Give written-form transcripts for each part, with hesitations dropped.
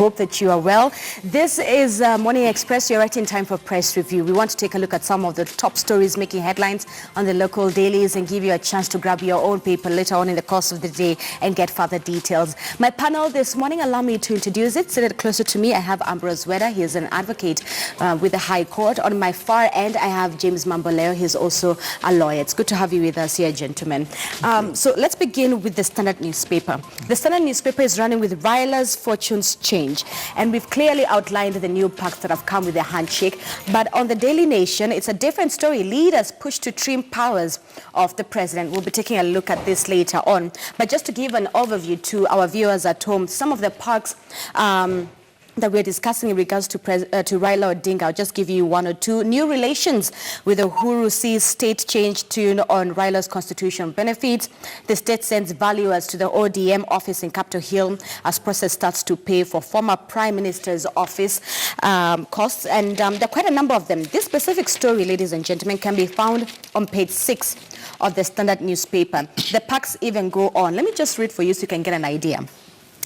hope that you are well. This is Morning Express. You're right in time for press review. We want to take a look at some of the top stories making headlines on the local dailies and give you a chance to grab your own paper later on in the course of the day and get further details. My panel this morning, allow me to introduce it. Seated closer to me, I have Ambrose Weda. He is an advocate with the High Court. On my far end, I have James Mamboleo. He's also a lawyer. It's good to have you with us here, gentlemen. So let's begin with the Standard newspaper. The Standard newspaper is running with Raila's fortunes change. And we've clearly outlined the new pacts that have come with the handshake. But on the Daily Nation, it's a different story. Leaders push to trim powers of the president. We'll be taking a look at this later on. But just to give an overview to our viewers at home, some of the pacts that we're discussing in regards to Raila Odinga. I'll just give you one or two. New relations with Uhuru sees state change tune on Raila's constitutional benefits. The state sends valuers to the ODM office in Capitol Hill as process starts to pay for former Prime Minister's office costs. And there are quite a number of them. This specific story, ladies and gentlemen, can be found on page 6 of the Standard newspaper. The pacts even go on. Let me just read for you so you can get an idea.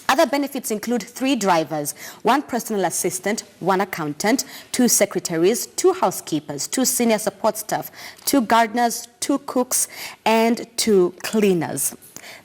Other benefits include 3 drivers, 1 personal assistant, 1 accountant, 2 secretaries, 2 housekeepers, 2 senior support staff, 2 gardeners, 2 cooks, and 2 cleaners.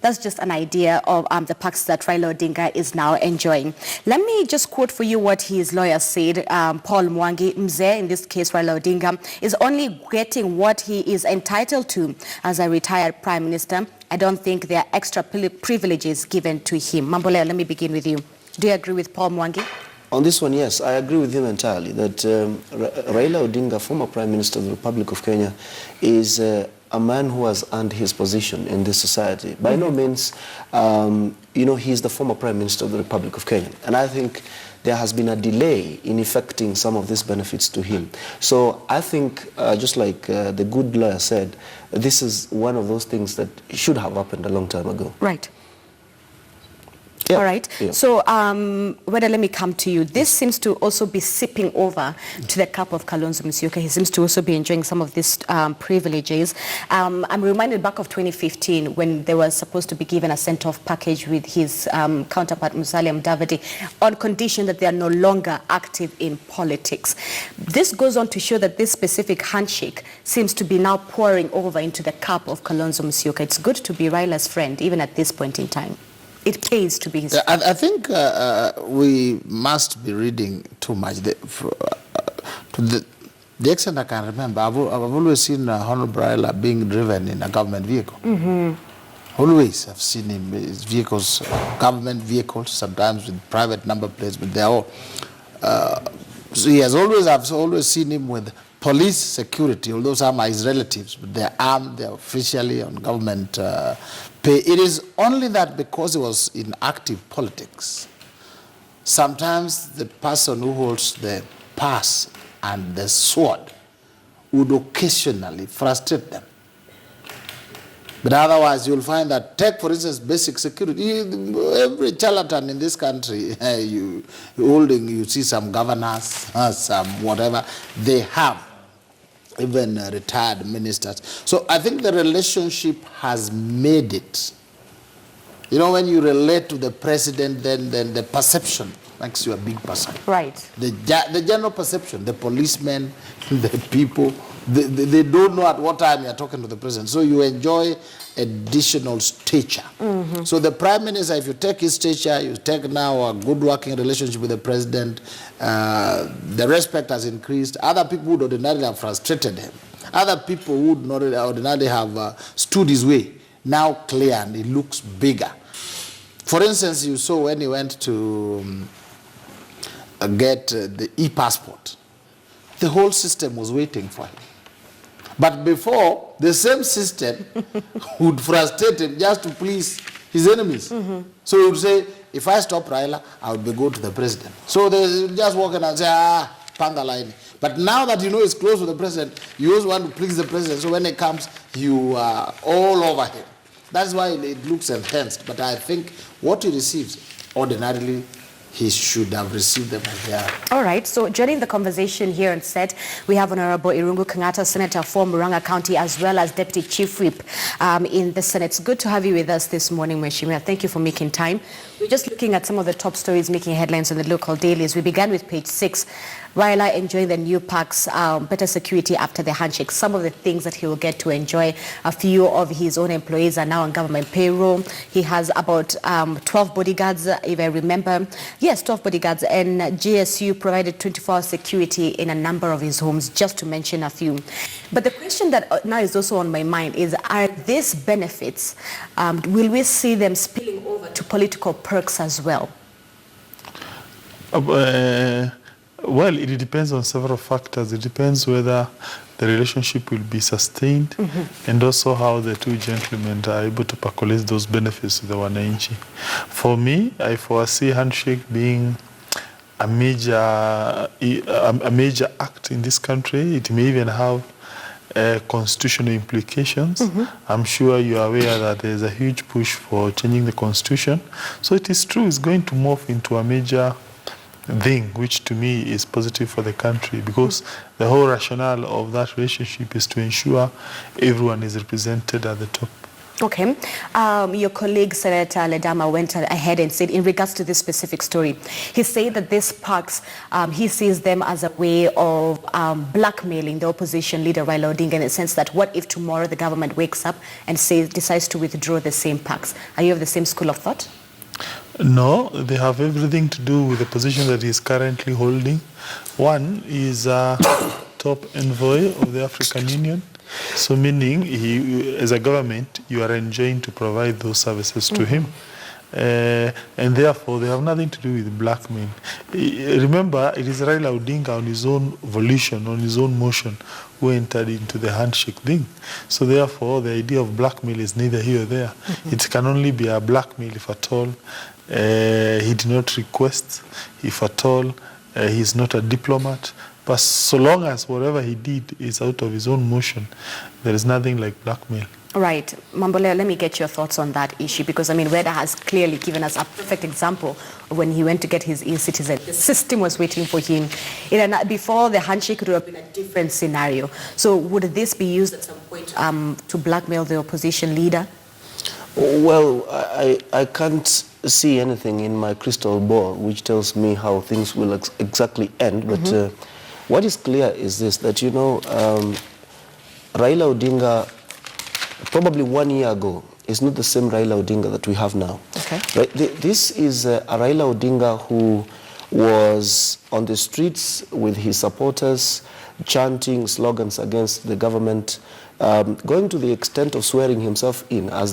That's just an idea of the perks that Raila Odinga is now enjoying. Let me just quote for you what his lawyer said. Paul Mwangi Mzee, in this case Raila Odinga, is only getting what he is entitled to as a retired prime minister. I don't think there are extra privileges given to him. Mamboleo, let me begin with you. Do you agree with Paul Mwangi? On this one, yes, I agree with him entirely that Raila Odinga, former Prime Minister of the Republic of Kenya, is a man who has earned his position in this society. By no means, he's the former Prime Minister of the Republic of Kenya. And I think there has been a delay in effecting some of these benefits to him. So I think, just like the good lawyer said, this is one of those things that should have happened a long time ago. Right. Yeah. All right. Yeah. So, Weda, let me come to you. This seems to also be sipping over to the cup of Kalonzo Musyoka. He seems to also be enjoying some of these privileges. I'm reminded back of 2015 when they were supposed to be given a sent-off package with his counterpart Musalia Mudavadi on condition that they are no longer active in politics. This goes on to show that this specific handshake seems to be now pouring over into the cup of Kalonzo Musyoka. It's good to be Raila's friend, even at this point in time. It pays to be his friend. I think we must be reading too much. To the extent I can remember, I've always seen Honorable Raila being driven in a government vehicle. Always I've seen him, his vehicles, government vehicles, sometimes with private number plates, but they're all. So I've always seen him with police security, although some are his relatives, but they're armed, they're officially on government pay. It is only that because he was in active politics, sometimes the person who holds the purse and the sword would occasionally frustrate them. But otherwise, you'll find that, take for instance, basic security. Every charlatan in this country, you see some governors, some whatever, they have even retired ministers. So I think the relationship has made it. You know, when you relate to the president, then the perception makes you a big person. Right. The general perception, the policemen, the people, they don't know at what time you're talking to the president. So you enjoy additional stature. So the prime minister, if you take his stature, you take now a good working relationship with the president, the respect has increased. Other people would ordinarily have frustrated him. Other people would not ordinarily have stood his way. Now clear and it looks bigger. For instance, you saw when he went to get the e-passport, the whole system was waiting for him. But before, the same system would frustrate him just to please his enemies. So he would say, if I stop Raila, I would go to the president. So they just walk in and say, panga line. But now that you know he's close to the president, you always want to please the president. So when he comes, you are all over him. That's why it looks enhanced. But I think what he receives ordinarily he should have received them as they are. All right, so joining the conversation here on set, we have Honorable Irungu Kangata, Senator for Murang'a County, as well as Deputy Chief Whip in the Senate. It's good to have you with us this morning, Mheshimiwa. Thank you for making time. We're just looking at some of the top stories making headlines on the local dailies. We began with page 6. Raila enjoying the new parks, better security after the handshake. Some of the things that he will get to enjoy. A few of his own employees are now on government payroll. He has about 12 bodyguards, if I remember. Yes, 12 bodyguards. And GSU provided 24-hour security in a number of his homes, just to mention a few. But the question that now is also on my mind is, are these benefits, will we see them spilling over to political perks as well? Well, it depends on several factors. It depends whether the relationship will be sustained and also how the two gentlemen are able to percolate those benefits to the wananchi. For me, I foresee handshake being a major act in this country. It may even have constitutional implications. I'm sure you are aware that there's a huge push for changing the constitution. So it is true, it's going to morph into a major thing, which to me is positive for the country, because the whole rationale of that relationship is to ensure everyone is represented at the top. Okay. Your colleague, Senator Ledama, went ahead and said, in regards to this specific story, he said that these parks, he sees them as a way of blackmailing the opposition leader, Raila Odinga, in the sense that what if tomorrow the government wakes up and decides to withdraw the same parks? Are you of the same school of thought? No, they have everything to do with the position that he is currently holding. One is a top envoy of the African Union. So meaning, as a government, you are enjoined to provide those services to him. And therefore, they have nothing to do with blackmail. Remember, it is Raila Odinga on his own volition, on his own motion, who entered into the handshake thing. So therefore, the idea of blackmail is neither here or there. It can only be a blackmail if at all he did not request, if at all he is not a diplomat. But so long as whatever he did is out of his own motion, there is nothing like blackmail. Right. Mamboleo, let me get your thoughts on that issue, because, I mean, Weda has clearly given us a perfect example of when he went to get his e-citizen. The system was waiting for him. Before the handshake, it would have been a different scenario. So would this be used at some point to blackmail the opposition leader? Well, I can't see anything in my crystal ball which tells me how things will exactly end. But what is clear is this, that, you know, Raila Odinga, probably 1 year ago, is not the same Raila Odinga that we have now. Okay. Right? This is a Raila Odinga who was on the streets with his supporters, chanting slogans against the government, going to the extent of swearing himself in as